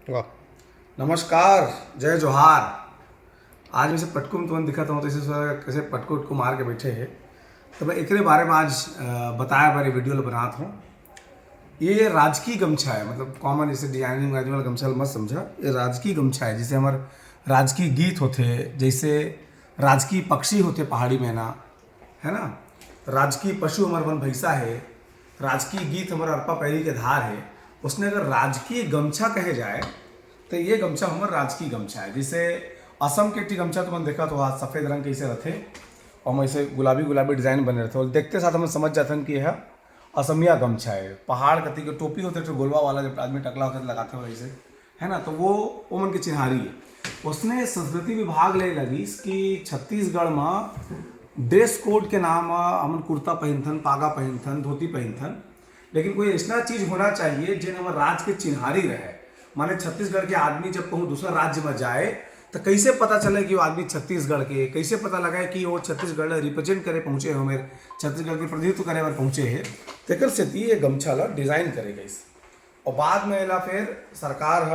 वाह। नमस्कार, जय जोहार। आज वैसे पटकू में तुमने दिखाता हूँ तो इसे कैसे पटकू उटकू मार के बैठे है। तो मैं एकरे बारे में आज बताया बारे वीडियो बनाता हूँ। ये राजकीय गमछा है, मतलब कॉमन जैसे डिजाइनिंग वाला गमछा मत समझा। ये राजकीय गमछा है, जैसे हमारे राजकीय गीत होते, जैसे राजकीय पक्षी होते पहाड़ी मैना, है ना। राजकीय पशु हमारे वन भैंसा है। राजकीय गीत हमारा अरपा पैरी के धार है। उसने अगर राजकीय गमछा कहे जाए तो ये गमछा हमारा राजकीय गमछा है। जैसे असम के टी गमछा तो मैंने देखा तो आज सफ़ेद रंग के ऐसे रहते और मैं ऐसे गुलाबी गुलाबी डिजाइन बने रहते और देखते साथ हमें समझ जाते हैं कि यह असमिया गमछा है। पहाड़ कति के टोपी होते थे गोलवा वाला, जब आदमी टकला होता लगाते हुए ऐसे, है ना। तो वो ओमन की चिन्हारी है। उसने संस्कृति विभाग ले लगी कि छत्तीसगढ़ में ड्रेस कोड के नाम हमन कुर्ता पहनथन, पागा पहनथन, धोती पहनथन, लेकिन कोई ऐसा चीज होना चाहिए जिन हमारे राज्य के चिन्हारी रहे। माने छत्तीसगढ़ के आदमी जब कहूँ दूसरा राज्य में जाए तो कैसे पता चले कि वो आदमी छत्तीसगढ़ के, कैसे पता लगाए कि वो छत्तीसगढ़ रिप्रेजेंट करे पहुंचे हो, मेरे छत्तीसगढ़ के प्रतिनिधित्व करे पर पहुंचे है। तेकर से ये गमछा ला डिजाइन करेगा इस, और बाद में एला फिर सरकार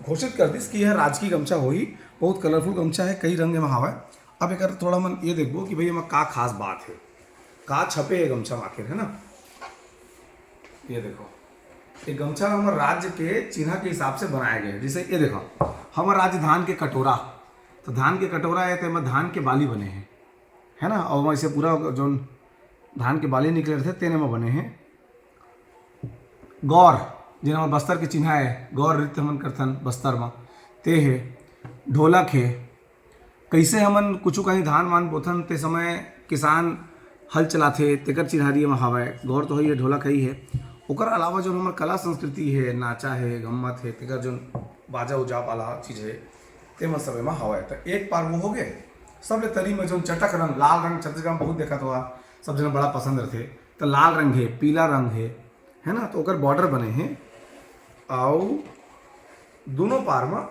घोषित कर दिस कि यह राजकीय गमछा हो ही। बहुत कलरफुल गमछा है, कई रंग में हवा है। अब एक थोड़ा मन ये देखो कि भाई एमा का खास बात है, का छपे है गमछा में आखिर, है ना। ये देखो, ये गमछा हमारे राज्य के चिन्ह के हिसाब से बनाया गया है। जैसे ये देखो, हमारे राज्य धान के कटोरा, तो धान के कटोरा है तो धान के बाली बने हैं, है ना। और वैसे पूरा जो धान के बाली निकले थे तेने में बने हैं। गौर जिन हमारे बस्तर के चिन्ह है, गौर नृत्य हमन करथन बस्तर में, ते है। ढोलक है, कैसे हमन कुछ कहीं धान वान बोथन ते समय किसान हल चलाथे तेकर चिन्हारी में हवा है। गौर तो है, ये ढोलक ही है। ओकर अलावा जो हमार कला संस्कृति है, नाचा है, गम्मत है, तेकर जो बाजा उजा वाला चीज़ है ते सब में हवा है। तो एक पार वो हो गए। सब ले तरी में जो चटक रंग, लाल रंग छत्तीसगढ़ में बहुत देखा तो सब जन बड़ा पसंद रहते। तो लाल रंग है, पीला रंग है ना। तो ओकर बॉर्डर बने हैं और दोनों पार में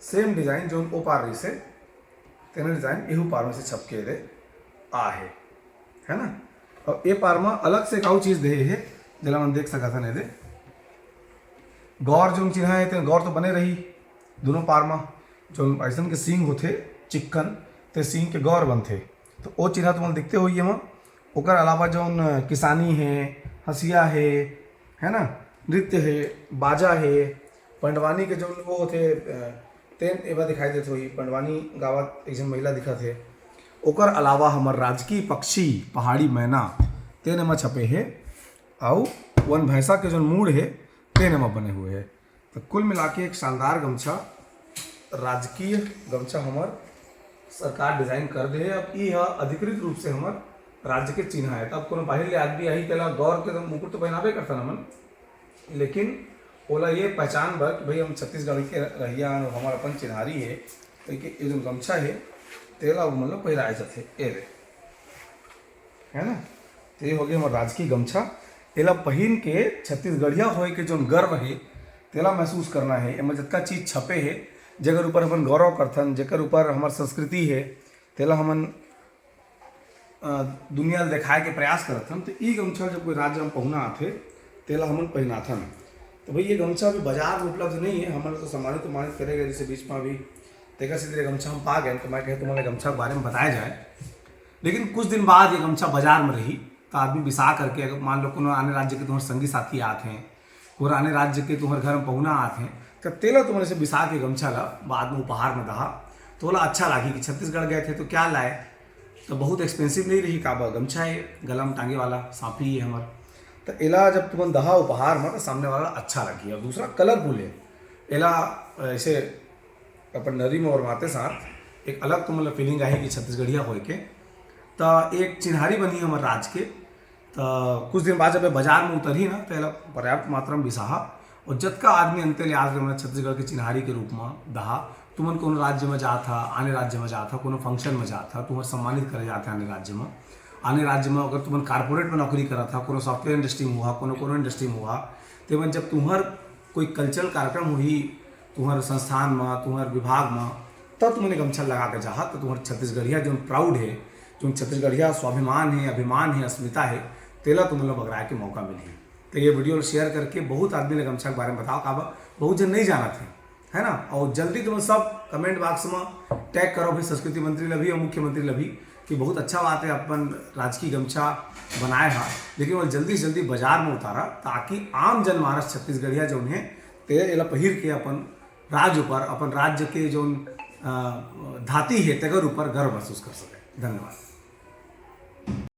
सेम डिजाइन जो ओ पार रही से तेना डिजाइन एहू पार में से छपके दे आ है ना। और ये पार में अलग से एक चीज़ दे है जला मन देख सका था नहीं दे। गौर जो चिन्ह है तो गौर तो बने रही दोनों पार में। जो ऐसा के सींग होते चिक्कन ते सींग के गौर बनते, तो वो चिन्ह तुम दिखते हो ये में। ओकर अलावा जो किसानी है, हंसिया है ना, नृत्य है, बाजा है, पंडवानी के जो वो होते तेन एवं दिखाई देते हुई पंडवानी गावत एक महिला दिखा थे। ओकर अलावा हमार राजकीय पक्षी पहाड़ी मैना तेने में छपे है और वन भैंसा के जो मूड है तेने में बने हुए है। तो कुल मिला के एक शानदार गमछा, राजकीय गमछा हमार सरकार डिजाइन कर दे है। अब ये अधिकृत रूप से हमार राज्य के चिन्ह है। तब कोनो बाहर ले आदमी आई तेला गौर के मुकुट तो पहनाबे करता ना मन, लेकिन ओला ये पहचान बर कि भाई हम छत्तीसगढ़ के रहिया हमारा अपन चिन्हारी है। तो ये जो गमछा है तेला मतलब पहराए जाते है ना। तो ये हो गया हमारा राजकीय गमछा। एला पहन के छत्तीसगढ़िया होए के जो गर्व है तेला महसूस करना है। एम जितना चीज़ छपे है जगर ऊपर हमन गौरव करथन, जकर ऊपर हमार संस्कृति है तेला हमन दुनिया दिखाए के प्रयास करथन। तो ये गमछा जब कोई राज्य में पहुना आते तेला हमन पहनाथन। तो भाई ये गमछा अभी बाजार में उपलब्ध नहीं है, हमारे तो सम्मानित मानित करेगा। जैसे बीच में अभी तेकर से गमछा हम पा गए तो मैं कहे तुम्हारे गमछा के बारे में बताया जाए। लेकिन कुछ दिन बाद ये गमछा बाजार में रही तो आदमी बिसा करके, अगर मान लो को आने राज्य के तुम्हारे संगी साथी आते हैं, कोई आने राज्य के तुम्हारे घर में पहुना आते हैं, तो तेला तुम्हारे से बिसा के गमछा ला बाद में उपहार में दहा तो बोला अच्छा लगी कि छत्तीसगढ़ गए थे तो क्या लाए। तो बहुत एक्सपेंसिव नहीं रही, काबा गमछा है गला में टांगे वाला सांपी है हमारा। तो एला जब तुम दहा उपहार में तो सामने वाला अच्छा लगी। और दूसरा कलरफुल है एला, ऐसे अपन नदी में उड़वाते साथ एक अलग तो मतलब फीलिंग आई कि छत्तीसगढ़िया हो के। तो एक चिन्हारी बनी हमारे राज्य के। तो कुछ दिन बाद जब बाजार में उतरी ना तो पर्याप्त मात्रा में बिसाहा और जतका आदमी अंते ले आज छत्तीसगढ़ के चिन्हारी के रूप में दहा। तुमन कोनो राज्य में जा था, आने राज्य में जा था, कोनो फंक्शन में जा था, तुम्हें सम्मानित करे जाता आने राज्य में। आने राज्य में अगर तुमन कारपोरेट में नौकरी करा था, कोनो सॉफ्टवेयर इंडस्ट्री में हुआ, कोनो इंडस्ट्री में हुआ, तो जब तुम्हार कोई कल्चरल कार्यक्रम हुई तुम्हारे संस्थान में, तुम्हारे विभाग में, तब तुमने गमछा लगा के जा तो तुम्हारे छत्तीसगढ़िया जो प्राउड है, जो छत्तीसगढ़िया स्वाभिमान है, अभिमान है, अस्मिता है, तेला तुम लोग बगराए के मौका मिली। तो ये वीडियो शेयर करके बहुत आदमी ने गमछा के बारे में बताओ का बहुत जन नहीं जाना थे, है ना। और जल्दी तुम सब कमेंट बॉक्स में टैग करो भी संस्कृति मंत्री लभी और मुख्यमंत्री लभी कि बहुत अच्छा बात है अपन राजकीय गमछा बनाए हा, लेकिन वो जल्दी से जल्दी बाजार में उतारा ताकि आम जनमानस छत्तीसगढ़िया जो है ते एला पहिर के अपन राज्य ऊपर अपन राज्य के जो धाती है तेगर ऊपर गर्व महसूस कर सके। धन्यवाद।